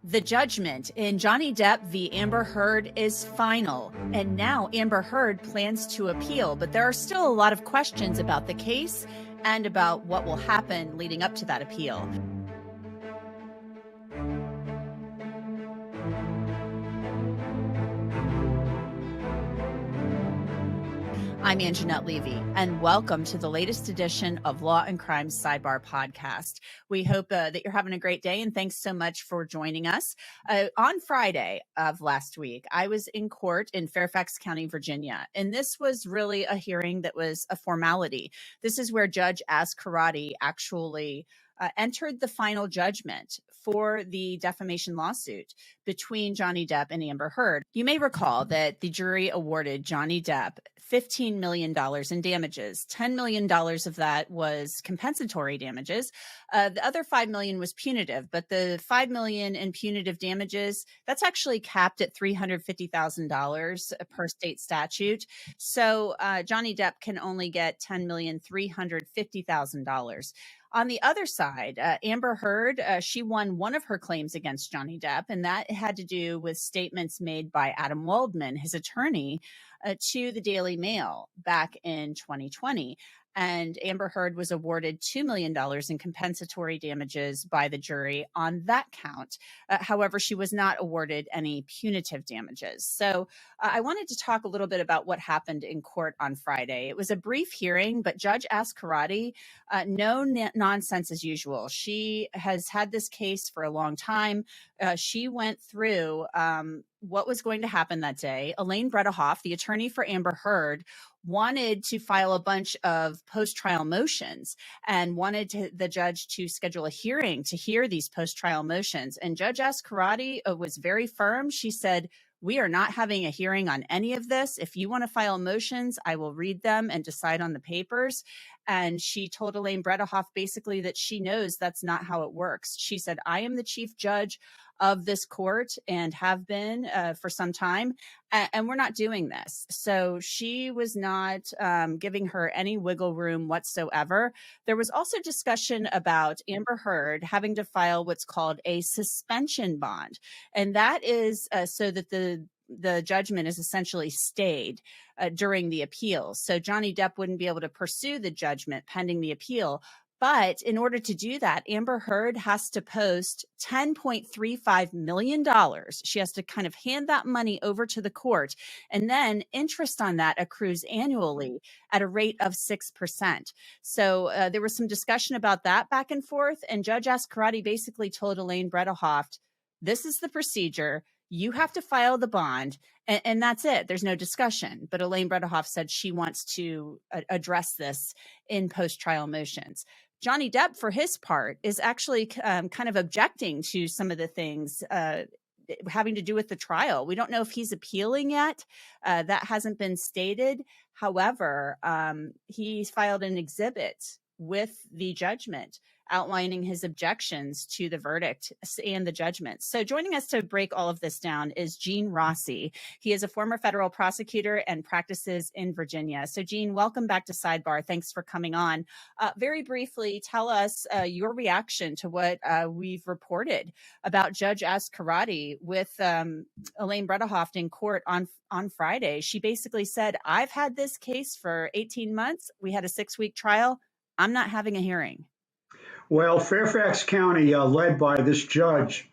The judgment in Johnny Depp v. Amber Heard is final, and now Amber Heard plans to appeal, but there are still a lot of questions about the case and about what will happen leading up to that appeal. I'm Anjanette Levy, and welcome to the latest edition of Law and Crime Sidebar Podcast. We hope that you're having a great day, and thanks so much for joining us. On Friday of last week, I was in court in Fairfax County, Virginia, and this was really a hearing that was a formality. This is where Judge Karate actually entered the final judgment for the defamation lawsuit between Johnny Depp and Amber Heard. You may recall that the jury awarded Johnny Depp $15 million in damages. $10 million of that was compensatory damages. The other $5 million was punitive, but the $5 million in punitive damages, that's actually capped at $350,000 per state statute. So Johnny Depp can only get $10,350,000. On the other side, Amber Heard, she won one of her claims against Johnny Depp, and that had to do with statements made by Adam Waldman, his attorney, to the Daily Mail back in 2020. And Amber Heard was awarded $2 million in compensatory damages by the jury on that count. However, she was not awarded any punitive damages. So I wanted to talk a little bit about what happened in court on Friday. It was a brief hearing, but Judge Karati, no nonsense as usual. She has had this case for a long time. She went through what was going to happen that day. Elaine Bredehoff, the attorney for Amber Heard, wanted to file a bunch of post-trial motions and wanted the judge to schedule a hearing to hear these post-trial motions. And Judge Karati was very firm. She said, "We are not having a hearing on any of this. If you want to file motions, I will read them and decide on the papers." And she told Elaine Bredehoff basically that she knows that's not how it works. She said, "I am the chief judge of this court and have been for some time, and we're not doing this." So she was not giving her any wiggle room whatsoever. There was also discussion about Amber Heard having to file what's called a suspension bond, and that is so that the judgment is essentially stayed during the appeal. So Johnny Depp wouldn't be able to pursue the judgment pending the appeal. But in order to do that, Amber Heard has to post $10.35 million. She has to kind of hand that money over to the court. And then interest on that accrues annually at a rate of 6%. So there was some discussion about that back and forth. And Judge Karati basically told Elaine Bredehoff, "This is the procedure. You have to file the bond, and that's it. There's no discussion." But Elaine Bredehoff said she wants to address this in post-trial motions. Johnny Depp, for his part, is actually kind of objecting to some of the things having to do with the trial. We don't know if he's appealing yet. That hasn't been stated. However, he filed an exhibit with the judgment outlining his objections to the verdict and the judgment. So joining us to break all of this down is Gene Rossi. He is a former federal prosecutor and practices in Virginia. So Gene, welcome back to Sidebar. Thanks for coming on. Very briefly, tell us your reaction to what we've reported about Judge Karati with Elaine Bredehoff in court on Friday. She basically said, "I've had this case for 18 months. We had a 6-week trial. I'm not having a hearing." Well, Fairfax County, led by this judge,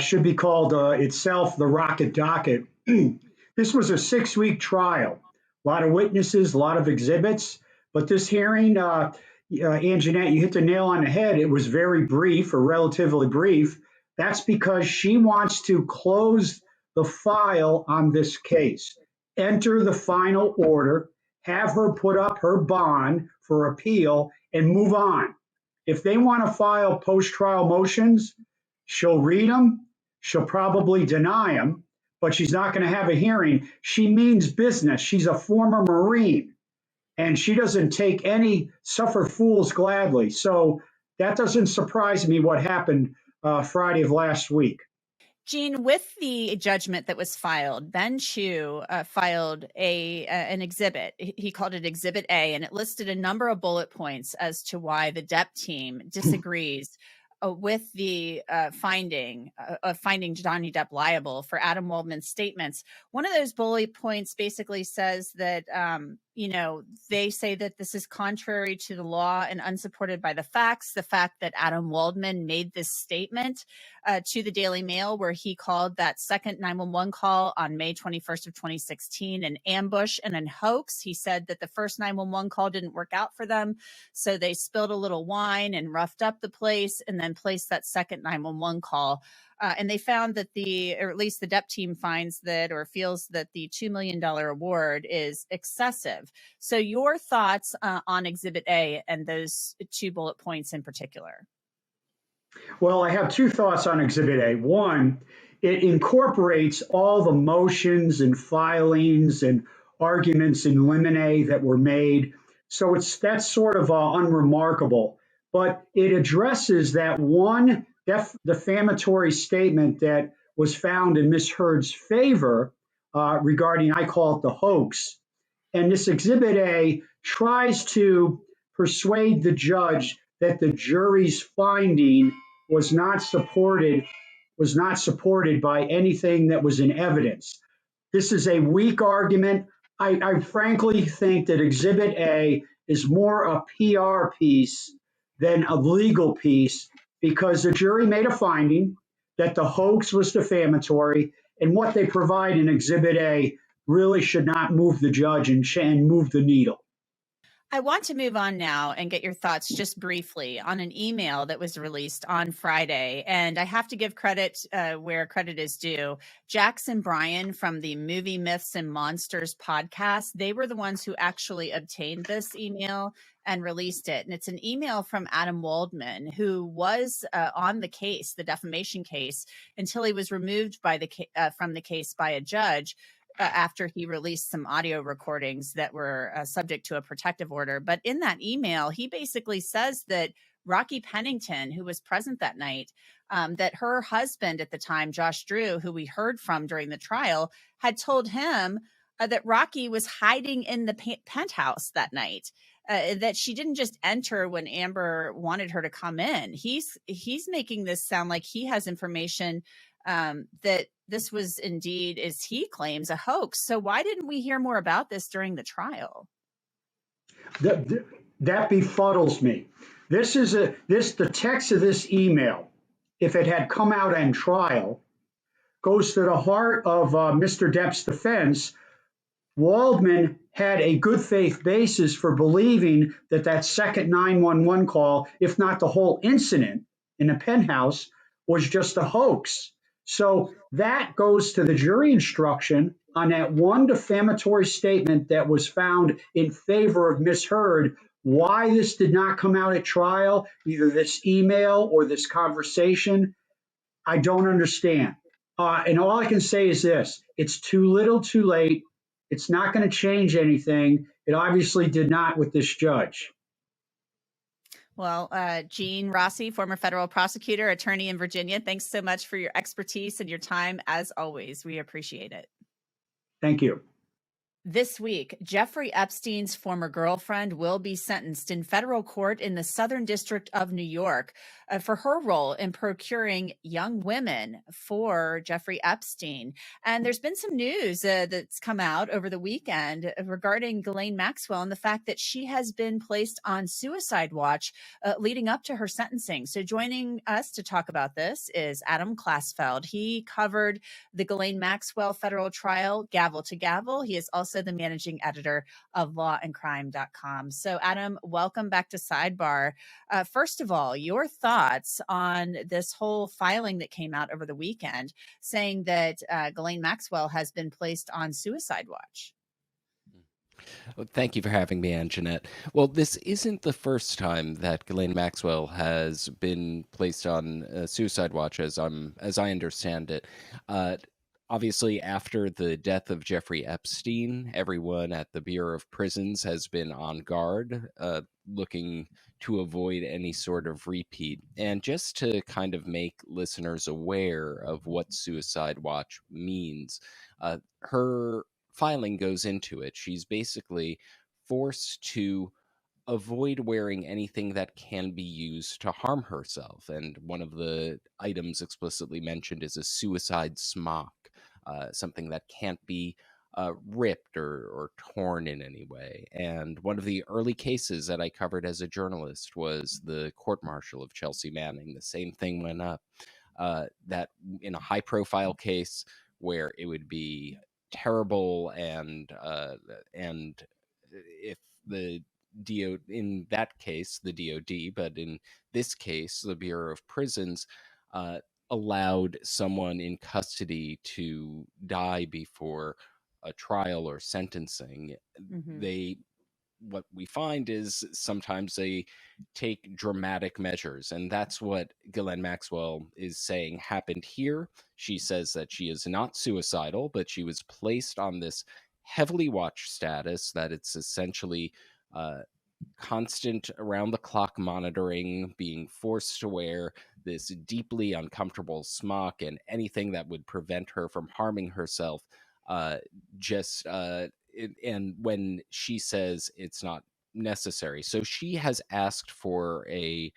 should be called itself the Rocket Docket. This was a 6-week trial. A lot of witnesses, a lot of exhibits. But this hearing, Anjanette, you hit the nail on the head. It was very brief, or relatively brief. That's because she wants to close the file on this case, enter the final order, have her put up her bond for appeal, and move on. If they want to file post-trial motions, she'll read them. She'll probably deny them, but she's not going to have a hearing. She means business. She's a former Marine, and she doesn't take any suffer fools gladly. So that doesn't surprise me what happened Friday of last week. Gene, with the judgment that was filed, Ben Chu filed an exhibit. He called it Exhibit A, and it listed a number of bullet points as to why the Depp team disagrees with the finding of finding Johnny Depp liable for Adam Waldman's statements. One of those bullet points basically says that, they say that this is contrary to the law and unsupported by the facts. The fact that Adam Waldman made this statement to the Daily Mail, where he called that second 911 call on May 21st of 2016 an ambush and a hoax. He said that the first 911 call didn't work out for them, so they spilled a little wine and roughed up the place and then placed that second 911 call. And they found that or at least the Depp team finds that, or feels that the $2 million award is excessive. So your thoughts on Exhibit A and those 2 bullet points in particular? Well, I have 2 thoughts on Exhibit A. One, it incorporates all the motions and filings and arguments in limine that were made. So that's sort of unremarkable, but it addresses that one defamatory statement that was found in Ms. Heard's favor regarding, I call it the hoax. And this Exhibit A tries to persuade the judge that the jury's finding was not supported by anything that was in evidence. This is a weak argument. I frankly think that Exhibit A is more a PR piece than a legal piece, because the jury made a finding that the hoax was defamatory, and what they provide in Exhibit A really should not move the judge and move the needle. I want to move on now and get your thoughts just briefly on an email that was released on Friday. And I have to give credit where credit is due. Jax and Brian from the Movie Myths and Monsters podcast, they were the ones who actually obtained this email and released it. And it's an email from Adam Waldman, who was on the case, the defamation case, until he was removed from the case by a judge after he released some audio recordings that were subject to a protective order. But in that email, he basically says that Rocky Pennington, who was present that night, that her husband at the time, Josh Drew, who we heard from during the trial, had told him that Rocky was hiding in the penthouse that night, that she didn't just enter when Amber wanted her to come in. He's making this sound like he has information that this was indeed, as he claims, a hoax. So why didn't we hear more about this during the trial? That befuddles me. The text of this email, if it had come out in trial, goes to the heart of Mr. Depp's defense. Waldman had a good faith basis for believing that second 911 call, if not the whole incident in the penthouse, was just a hoax. So that goes to the jury instruction on that one defamatory statement that was found in favor of Miss Heard. Why this did not come out at trial, either this email or this conversation, I don't understand. And all I can say is this: it's too little too late. It's not going to change anything. It obviously did not with this judge. Well, Gene Rossi, former federal prosecutor, attorney in Virginia, thanks so much for your expertise and your time, as always. We appreciate it. Thank you. This week, Jeffrey Epstein's former girlfriend will be sentenced in federal court in the Southern District of New York for her role in procuring young women for Jeffrey Epstein. And there's been some news that's come out over the weekend regarding Ghislaine Maxwell and the fact that she has been placed on suicide watch leading up to her sentencing. So joining us to talk about this is Adam Klasfeld. He covered the Ghislaine Maxwell federal trial gavel to gavel. He is also the managing editor of lawandcrime.com. So Adam, welcome back to Sidebar. First of all, your thoughts on this whole filing that came out over the weekend saying that Ghislaine Maxwell has been placed on suicide watch. Well, thank you for having me, Anjanette. Well, this isn't the first time that Ghislaine Maxwell has been placed on suicide watch, as I understand it. Obviously, after the death of Jeffrey Epstein, everyone at the Bureau of Prisons has been on guard, looking to avoid any sort of repeat. And just to kind of make listeners aware of what suicide watch means, her filing goes into it. She's basically forced to avoid wearing anything that can be used to harm herself. And one of the items explicitly mentioned is a suicide smock, something that can't be ripped or torn in any way. And one of the early cases that I covered as a journalist was the court martial of Chelsea Manning. The same thing went up, that in a high profile case where it would be terrible, and if the in that case the DOD, but in this case the Bureau of Prisons, allowed someone in custody to die before a trial or sentencing. They What we find is sometimes they take dramatic measures, and that's what Ghislaine Maxwell is saying happened here. She says that she is not suicidal, but she was placed on this heavily watched status, that it's essentially constant around the clock monitoring, being forced to wear this deeply uncomfortable smock, and anything that would prevent her from harming herself. And when she says it's not necessary, so she has asked for a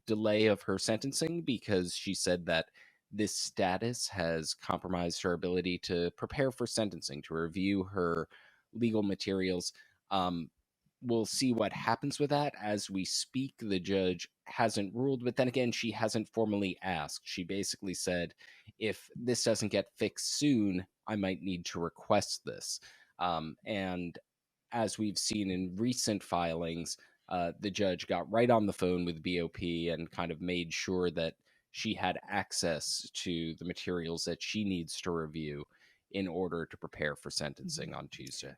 delay of her sentencing, because she said that this status has compromised her ability to prepare for sentencing, to review her legal materials. We'll see what happens with that. As we speak, the judge hasn't ruled, but then again, she hasn't formally asked. She basically said, if this doesn't get fixed soon, I might need to request this. And as we've seen in recent filings, the judge got right on the phone with BOP and kind of made sure that she had access to the materials that she needs to review in order to prepare for sentencing on Tuesday.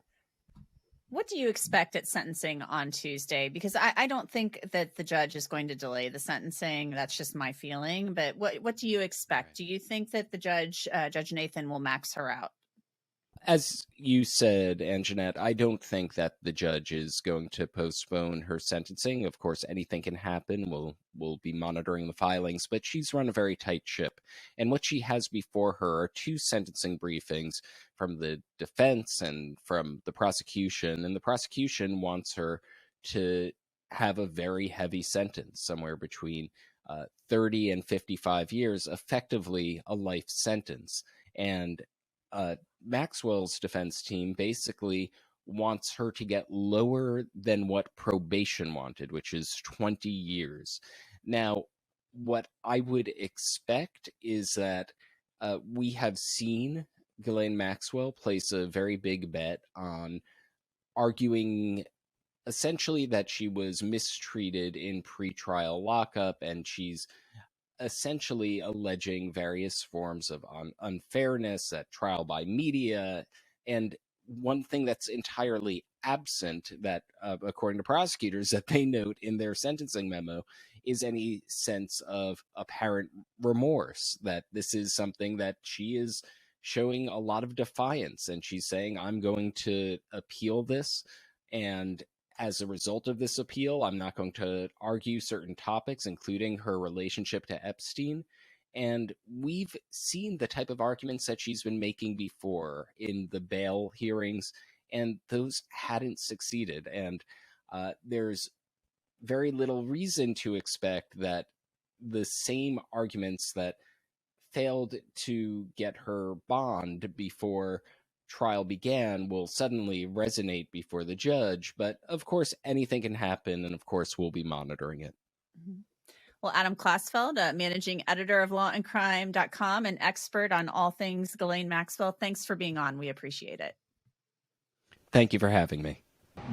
What do you expect at sentencing on Tuesday? Because I don't think that the judge is going to delay the sentencing. That's just my feeling. But what do you expect? Do you think that the judge, Judge Nathan, will max her out? As you said, Anjanette, I don't think that the judge is going to postpone her sentencing. Of course, anything can happen. We'll be monitoring the filings, but she's run a very tight ship. And what she has before her are two sentencing briefings from the defense and from the prosecution. And the prosecution wants her to have a very heavy sentence, somewhere between 30 and 55 years, effectively a life sentence. And Maxwell's defense team basically wants her to get lower than what probation wanted, which is 20 years. Now, what I would expect is that we have seen Ghislaine Maxwell place a very big bet on arguing essentially that she was mistreated in pretrial lockup, and she's essentially alleging various forms of unfairness at trial by media. And one thing that's entirely absent, that according to prosecutors that they note in their sentencing memo, is any sense of apparent remorse, that this is something that she is showing a lot of defiance, and she's saying, I'm going to appeal this, and as a result of this appeal, I'm not going to argue certain topics, including her relationship to Epstein. And we've seen the type of arguments that she's been making before in the bail hearings, and those hadn't succeeded. And there's very little reason to expect that the same arguments that failed to get her bond before trial began will suddenly resonate before the judge. But of course, anything can happen, and of course, we'll be monitoring it. Well, Adam Klasfeld, managing editor of lawandcrime.com, an expert on all things Ghislaine Maxwell, thanks for being on. We appreciate it. Thank you for having me.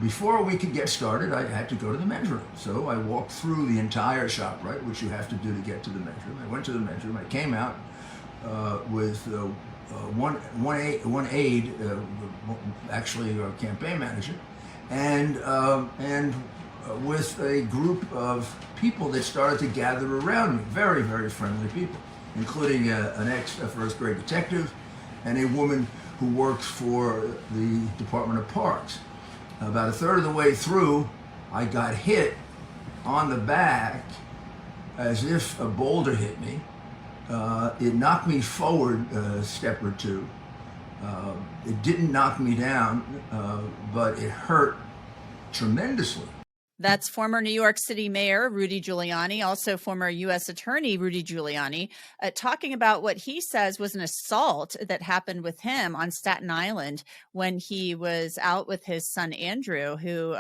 Before we could get started, I had to go to the men's room. So I walked through the entire shop, right, which you have to do to get to the men's room. I went to the men's room. I came out with one aide, actually our campaign manager, and with a group of people that started to gather around me. Very, very friendly people, including an ex-first grade detective and a woman who works for the Department of Parks. About a third of the way through, I got hit on the back as if a boulder hit me. It knocked me forward a step or two. It didn't knock me down, but it hurt tremendously. That's former New York City Mayor Rudy Giuliani, also former U.S. Attorney Rudy Giuliani, talking about what he says was an assault that happened with him on Staten Island when he was out with his son Andrew, who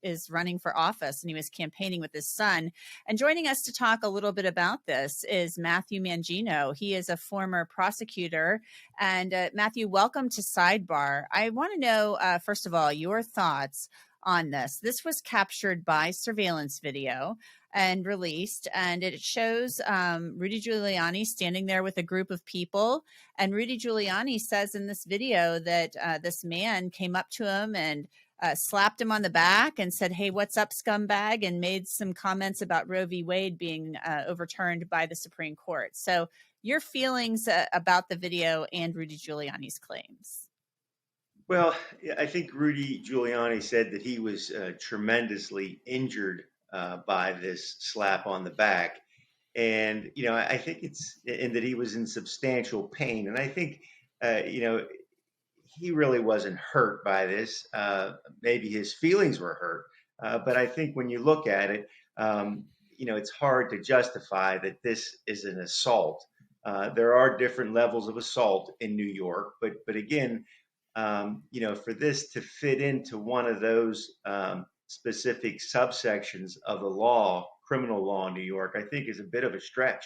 is running for office, and he was campaigning with his son. And joining us to talk a little bit about this is Matthew Mangino. He is a former prosecutor. And Matthew, welcome to Sidebar. I want to know, first of all, your thoughts on this. This was captured by surveillance video and released, and it shows Rudy Giuliani standing there with a group of people. And Rudy Giuliani says in this video that this man came up to him and slapped him on the back and said, "Hey, what's up, scumbag?" and made some comments about Roe v. Wade being overturned by the Supreme Court. So your feelings about the video and Rudy Giuliani's claims? Well, I think Rudy Giuliani said that he was tremendously injured by this slap on the back. And, I think and that he was in substantial pain. And I think, he really wasn't hurt by this. Maybe his feelings were hurt. But I think when you look at it, it's hard to justify that this is an assault. There are different levels of assault in New York. But again, for this to fit into one of those specific subsections of the law, criminal law in New York, I think is a bit of a stretch.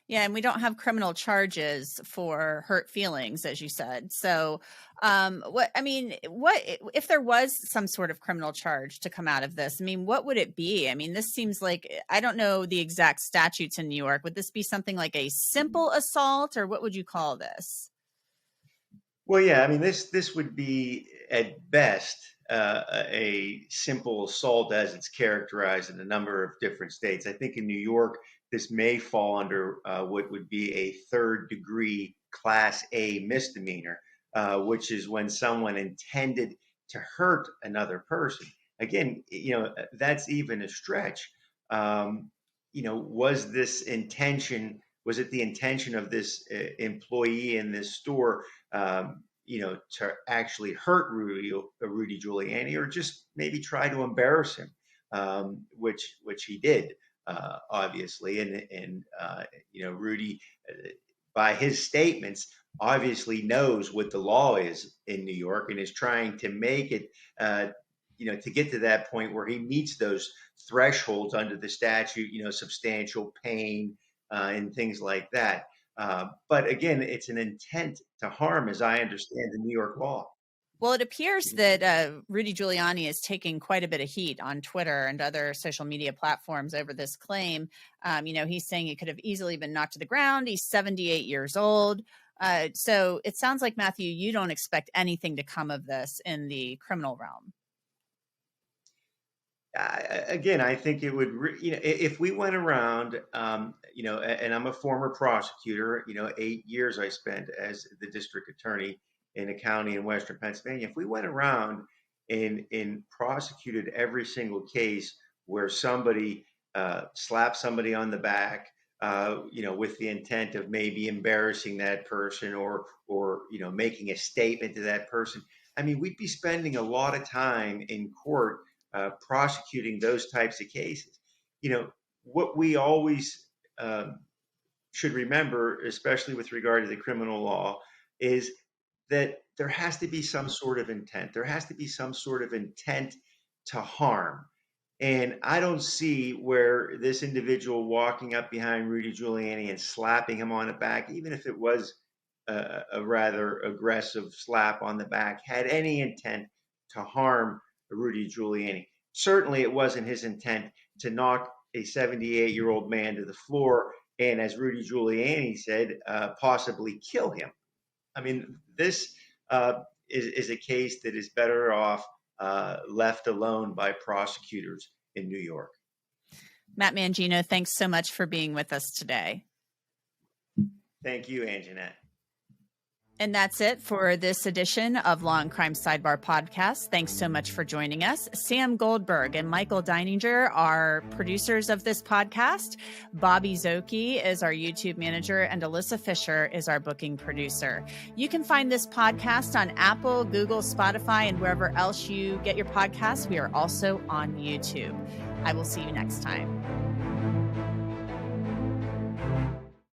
Yeah, and we don't have criminal charges for hurt feelings, as you said. So what if there was some sort of criminal charge to come out of this? I mean, what would it be? I mean, this seems like, I don't know the exact statutes in New York. Would this be something like a simple assault, or what would you call this? Well, yeah, I mean, this would be at best a simple assault as it's characterized in a number of different states. I think in New York, this may fall under what would be a third-degree Class A misdemeanor, which is when someone intended to hurt another person. Again, that's even a stretch. Was this intention? Was it the intention of this employee in this store, to actually hurt Rudy Giuliani, or just maybe try to embarrass him, which he did, obviously. And Rudy, by his statements, obviously knows what the law is in New York and is trying to make it, to get to that point where he meets those thresholds under the statute, substantial pain, and things like that. But again, it's an intent to harm, as I understand the New York law. Well, it appears that Rudy Giuliani is taking quite a bit of heat on Twitter and other social media platforms over this claim. He's saying he could have easily been knocked to the ground. He's 78 years old. So it sounds like, Matthew, you don't expect anything to come of this in the criminal realm. Again, I think it would, if we went around, and I'm a former prosecutor, 8 years I spent as the district attorney in a county in Western Pennsylvania. If we went around and prosecuted every single case where somebody slapped somebody on the back, with the intent of maybe embarrassing that person or making a statement to that person, I mean, we'd be spending a lot of time in court prosecuting those types of cases. What we always should remember, especially with regard to the criminal law, is that there has to be some sort of intent. There has to be some sort of intent to harm. And I don't see where this individual walking up behind Rudy Giuliani and slapping him on the back, even if it was a rather aggressive slap on the back, had any intent to harm Rudy Giuliani. Certainly it wasn't his intent to knock a 78-year-old man to the floor and, as Rudy Giuliani said, possibly kill him. I mean, this is a case that is better off left alone by prosecutors in New York. Matt Mangino, thanks so much for being with us today. Thank you, Anjanette. And that's it for this edition of Law and Crime Sidebar Podcast. Thanks so much for joining us. Sam Goldberg and Michael Deininger are producers of this podcast. Bobby Zoki is our YouTube manager, and Alyssa Fisher is our booking producer. You can find this podcast on Apple, Google, Spotify, and wherever else you get your podcasts. We are also on YouTube. I will see you next time.